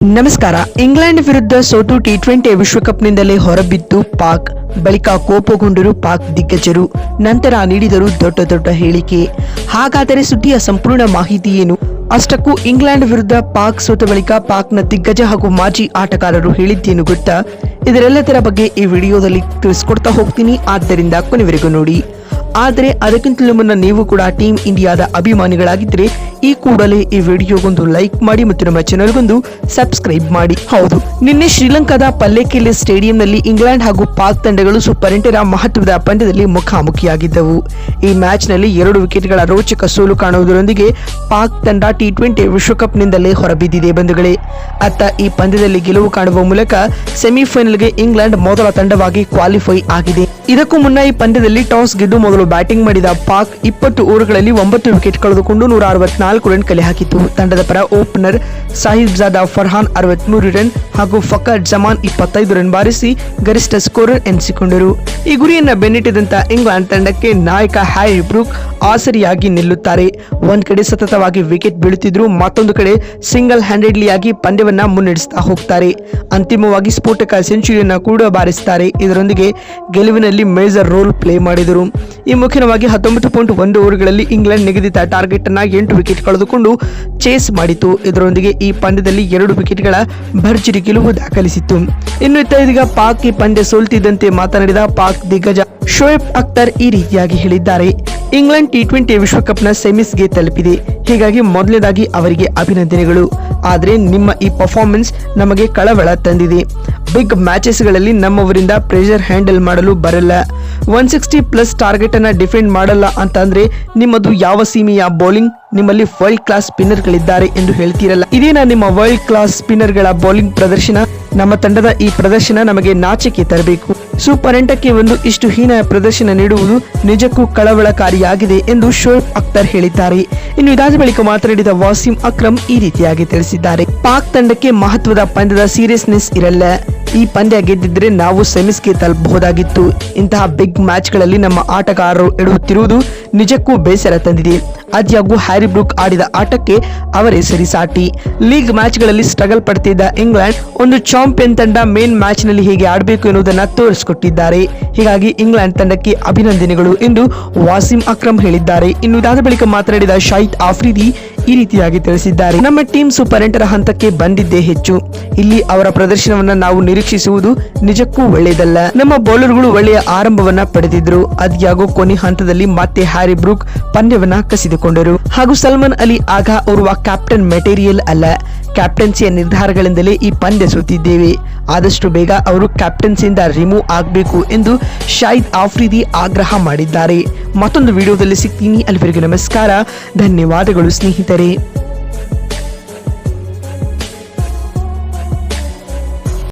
ನಮಸ್ಕಾರ. ಇಂಗ್ಲೆಂಡ್ ವಿರುದ್ಧ ಸೋತು ಟಿ20 ವಿಶ್ವಕಪ್ನಿಂದಲೇ ಹೊರಬಿದ್ದು ಪಾಕ್. ಬಳಿಕ ಕೋಪಗೊಂಡರು ಪಾಕ್ ದಿಗ್ಗಜರು. ನಂತರ ನೀಡಿದರು ದೊಡ್ಡ ಹೇಳಿಕೆ. ಹಾಗಾದರೆ ಸುದ್ದಿಯ ಸಂಪೂರ್ಣ ಮಾಹಿತಿ ಏನು? ಅಷ್ಟಕ್ಕೂ ಇಂಗ್ಲೆಂಡ್ ವಿರುದ್ಧ ಪಾಕ್ ಸೋತ ಬಳಿಕ ಪಾಕ್ನ ದಿಗ್ಗಜ ಹಾಗೂ ಮಾಜಿ ಆಟಗಾರರು ಹೇಳಿದ್ದೇನು ಗೊತ್ತಾ? ಇದರೆಲ್ಲದರ ಬಗ್ಗೆ ಈ ವಿಡಿಯೋದಲ್ಲಿ ತಿಳಿಸ್ಕೊಡ್ತಾ ಹೋಗ್ತೀನಿ, ಆದ್ದರಿಂದ ಕೊನೆವರೆಗೂ ನೋಡಿ. ಆದರೆ ಅದಕ್ಕಿಂತಲೂ ಮುನ್ನ ನೀವು ಕೂಡ ಟೀಮ್ ಇಂಡಿಯಾದ ಅಭಿಮಾನಿಗಳಾಗಿದ್ದರೆ ಈ ಕೂಡಲೇ ಈ ವಿಡಿಯೋಗೊಂದು ಲೈಕ್ ಮಾಡಿ ಮತ್ತು ನಮ್ಮ ಚಾನೆಲ್ಗೊಂದು ಸಬ್ಸ್ಕ್ರೈಬ್ ಮಾಡಿ. ಹೌದು, ನಿನ್ನೆ ಶ್ರೀಲಂಕಾದ ಪಲ್ಲೆಕೆಲೆ ಸ್ಟೇಡಿಯಂನಲ್ಲಿ ಇಂಗ್ಲೆಂಡ್ ಹಾಗೂ ಪಾಕ್ ತಂಡಗಳು ಸೂಪರ್ 8ರ ಮಹತ್ವದ ಪಂದ್ಯದಲ್ಲಿ ಮುಖಾಮುಖಿಯಾಗಿದ್ದವು. ಈ ಮ್ಯಾಚ್ನಲ್ಲಿ 2 ವಿಕೆಟ್ಗಳ ರೋಚಕ ಸೋಲು ಕಾಣುವುದರೊಂದಿಗೆ ಪಾಕ್ ತಂಡ ಟಿ20 ವಿಶ್ವಕಪ್ನಿಂದಲೇ ಹೊರಬಿದ್ದಿದೆ ಬಂಧುಗಳೇ. ಅತ್ತ ಈ ಪಂದ್ಯದಲ್ಲಿ ಗೆಲುವು ಕಾಣುವ ಮೂಲಕ ಸೆಮಿಫೈನಲ್ಗೆ ಇಂಗ್ಲೆಂಡ್ ಮೊದಲ ತಂಡವಾಗಿ ಕ್ವಾಲಿಫೈ ಆಗಿದೆ. ಇದಕ್ಕೂ ಮುನ್ನ ಈ ಪಂದ್ಯದಲ್ಲಿ ಟಾಸ್ ಗೆದ್ದು ಮೊದಲು ಬ್ಯಾಟಿಂಗ್ ಮಾಡಿದ ಪಾಕ್ 20 ಓವರ್ಗಳಲ್ಲಿ 9 ವಿಕೆಟ್ ಕಳೆದುಕೊಂಡು 164 ರನ್ ಕಲೆ ಹಾಕಿತು. ತಂಡದ ಪರ ಓಪನರ್ ಸಾಹಿಬ್ಜಾದಾ ಫರ್ಹಾನ್ 63 ರನ್ ಹಾಗೂ ಫಕರ್ ಜಮಾನ್ 25 ರನ್ ಬಾರಿಸಿ ಗರಿಷ್ಠ ಸ್ಕೋರರ್ ಎನಿಸಿಕೊಂಡರು. ಈ ಗುರಿಯನ್ನ ಬೆನ್ನಟ್ಟಿದಂತ ಇಂಗ್ಲೆಂಡ್ ತಂಡಕ್ಕೆ ನಾಯಕ ಹ್ಯಾರಿ ಬ್ರೂಕ್ ಆಸರಿಯಾಗಿ ನಿಲ್ಲುತ್ತಾರೆ. ಒಂದ್ ಕಡೆ ಸತತವಾಗಿ ವಿಕೆಟ್ ಬೀಳುತ್ತಿದ್ರು, ಮತ್ತೊಂದು ಕಡೆ ಸಿಂಗಲ್ ಹ್ಯಾಂಡೆಡ್ಲಿಯಾಗಿ ಪಂದ್ಯವನ್ನ ಮುನ್ನಡೆಸ್ತಾ ಹೋಗ್ತಾರೆ. ಅಂತಿಮವಾಗಿ ಸ್ಫೋಟಕ ಸೆಂಚುರಿಯನ್ನ ಕೂಡ ಬಾರಿಸುತ್ತಾರೆ. ಇದರೊಂದಿಗೆ ಗೆಲುವಿನಲ್ಲಿ ಮೇಜರ್ ರೋಲ್ ಪ್ಲೇ ಮಾಡಿದರು. ಈ ಮುಖ್ಯವಾಗಿ 19.1 ಓವರ್ಗಳಲ್ಲಿ ಇಂಗ್ಲೆಂಡ್ ನಿಗದಿತ ಟಾರ್ಗೆಟ್ ಅನ್ನ 8 ವಿಕೆಟ್ ಕಳೆದುಕೊಂಡು ಚೇಸ್ ಮಾಡಿತು. ಇದರೊಂದಿಗೆ ಈ ಪಂದ್ಯದಲ್ಲಿ 2 ವಿಕೆಟ್ಗಳ ಭರ್ಜರಿ ಗೆಲುವು ದಾಖಲಿಸಿತ್ತು. ಇನ್ನು ಇದೀಗ ಪಾಕ್ ಈ ಪಂದ್ಯ ಸೋಲ್ತಿದ್ದಂತೆ ಮಾತನಾಡಿದ ಪಾಕ್ ದಿಗ್ಗಜ ಶೋಯಬ್ ಅಖ್ತರ್ ಈ ರೀತಿಯಾಗಿ ಹೇಳಿದ್ದಾರೆ. ಇಂಗ್ಲೆಂಡ್ ಟಿ20 ವಿಶ್ವಕಪ್ನ ಸೆಮಿಸ್ಗೆ ತಲುಪಿದೆ, ಹೀಗಾಗಿ ಮೊದಲನೇದಾಗಿ ಅವರಿಗೆ ಅಭಿನಂದನೆಗಳು. ಆದರೆ ನಿಮ್ಮ ಈ ಪರ್ಫಾರ್ಮೆನ್ಸ್ ನಮಗೆ ಕಳವಳ ತಂದಿದೆ. ಬಿಗ್ ಮ್ಯಾಚಸ್ಗಳಲ್ಲಿ ನಮ್ಮವರಿಂದ ಪ್ರೆಷರ್ ಹ್ಯಾಂಡಲ್ ಮಾಡಲು ಬರಲ್ಲ. 160+ ಟಾರ್ಗೆಟ್ ಅನ್ನ ಡಿಫೆಂಡ್ ಮಾಡಲ್ಲ ಅಂತ ಅಂದ್ರೆ ನಿಮ್ಮದು ಯಾವ ಸೀಮೆಯ ಬೌಲಿಂಗ್? ನಿಮ್ಮಲ್ಲಿ ವರ್ಲ್ಡ್ ಕ್ಲಾಸ್ ಸ್ಪಿನ್ನರ್ ಗಳಿದ್ದಾರೆ ಎಂದು ಹೇಳ್ತೀರಲ್ಲ, ಇದೇನಾ ನಿಮ್ಮ ವರ್ಲ್ಡ್ ಕ್ಲಾಸ್ ಸ್ಪಿನ್ನರ್ ಗಳ ಬೌಲಿಂಗ್ ಪ್ರದರ್ಶನ? ನಮ್ಮ ತಂಡದ ಈ ಪ್ರದರ್ಶನ ನಮಗೆ ನಾಚಿಕೆ ತರಬೇಕು. ಸೂಪರ್ 8ಕ್ಕೆ ಒಂದು ಇಷ್ಟು ಹೀನಾಯ ಪ್ರದರ್ಶನ ನೀಡುವುದು ನಿಜಕ್ಕೂ ಕಳವಳಕಾರಿಯಾಗಿದೆ ಎಂದು ಶೋಯಬ್ ಅಖ್ತರ್ ಹೇಳಿದ್ದಾರೆ. ಇನ್ನು ಇದಾದ ಬಳಿಕ ಮಾತನಾಡಿದ ವಾಸಿಂ ಅಕ್ರಮ್ ಈ ರೀತಿಯಾಗಿ ತಿಳಿಸಿದ್ದಾರೆ. ಪಾಕ್ ತಂಡಕ್ಕೆ ಮಹತ್ವದ ಪಂದ್ಯದ ಸೀರಿಯಸ್ನೆಸ್ ಇರಲ್ಲ. ಈ ಪಂದ್ಯ ಗೆದ್ದಿದ್ರೆ ನಾವು ಸೆಮಿಸ್ಗೆ ತಲುಪಬಹುದಾಗಿತ್ತು. ಇಂತಹ ಬಿಗ್ ಮ್ಯಾಚ್ಗಳಲ್ಲಿ ನಮ್ಮ ಆಟಗಾರರು ಎಡುತ್ತಿರುವುದು ನಿಜಕ್ಕೂ ಬೇಸರ ತಂದಿದೆ. ಆದ್ಯಾಗೂ ಹ್ಯಾರಿ ಬ್ರೂಕ್ ಆಡಿದ ಆಟಕ್ಕೆ ಅವರೇ ಸರಿಸಾಟಿ. ಲೀಗ್ ಮ್ಯಾಚ್ಗಳಲ್ಲಿ ಸ್ಟ್ರಗಲ್ ಪಡ್ತಿದ್ದ ಇಂಗ್ಲೆಂಡ್ ಒಂದು ಚಾಂಪಿಯನ್ ತಂಡ ಮೇನ್ ಮ್ಯಾಚ್ ನಲ್ಲಿ ಹೇಗೆ ಆಡಬೇಕು ಎನ್ನುವುದನ್ನು ತೋರಿಸಿಕೊಟ್ಟಿದ್ದಾರೆ. ಹೀಗಾಗಿ ಇಂಗ್ಲೆಂಡ್ ತಂಡಕ್ಕೆ ಅಭಿನಂದನೆಗಳು ಎಂದು ವಾಸಿಂ ಅಕ್ರಮ್ ಹೇಳಿದ್ದಾರೆ. ಇನ್ನು ಇದಾದ ಬಳಿಕ ಮಾತನಾಡಿದ ಶಾಹಿದ್ ಆಫ್ರಿದಿ ಈ ರೀತಿಯಾಗಿ ತಿಳಿಸಿದ್ದಾರೆ. ನಮ್ಮ ಟೀಮ್ ಸೂಪರ್ 8ರ ಹಂತಕ್ಕೆ ಬಂದಿದ್ದೇ ಹೆಚ್ಚು. ಇಲ್ಲಿ ಅವರ ಪ್ರದರ್ಶನವನ್ನ ನಾವು ನಿರೀಕ್ಷಿಸುವುದು ನಿಜಕ್ಕೂ ಒಳ್ಳೆಯದಲ್ಲ. ನಮ್ಮ ಬೌಲರ್ಗಳು ಒಳ್ಳೆಯ ಆರಂಭವನ್ನ ಪಡೆದಿದ್ರು. ಅದ್ಯಾಗೋ ಕೊನೆ ಹಂತದಲ್ಲಿ ಮತ್ತೆ ಹ್ಯಾರಿ ಬ್ರೂಕ್ ಪಂದ್ಯವನ್ನ ಕಸಿದುಕೊಂಡರು. ಹಾಗೂ ಸಲ್ಮಾನ್ ಅಲಿ ಆಗಾ ಓರ್ವ ಕ್ಯಾಪ್ಟನ್ ಮೆಟೀರಿಯಲ್ ಅಲ್ಲ. ಕ್ಯಾಪ್ಟನ್ಸಿಯ ನಿರ್ಧಾರಗಳಿಂದಲೇ ಈ ಪಂದ್ಯ ಸೋತಿದ್ದೇವೆ. ಆದಷ್ಟು ಬೇಗ ಅವರು ಕ್ಯಾಪ್ಟನ್ಸಿಯಿಂದ ರಿಮೂವ್ ಆಗಬೇಕು ಎಂದು ಶಾಹಿದ್ ಆಫ್ರಿದಿ ಆಗ್ರಹ ಮಾಡಿದ್ದಾರೆ. ಮತ್ತೊಂದು ವಿಡಿಯೋದಲ್ಲಿ ಸಿಗ್ತೀನಿ. ಅಲ್ಲಿವರೆಗೂ ನಮಸ್ಕಾರ, ಧನ್ಯವಾದಗಳು ಸ್ನೇಹಿತರೆ.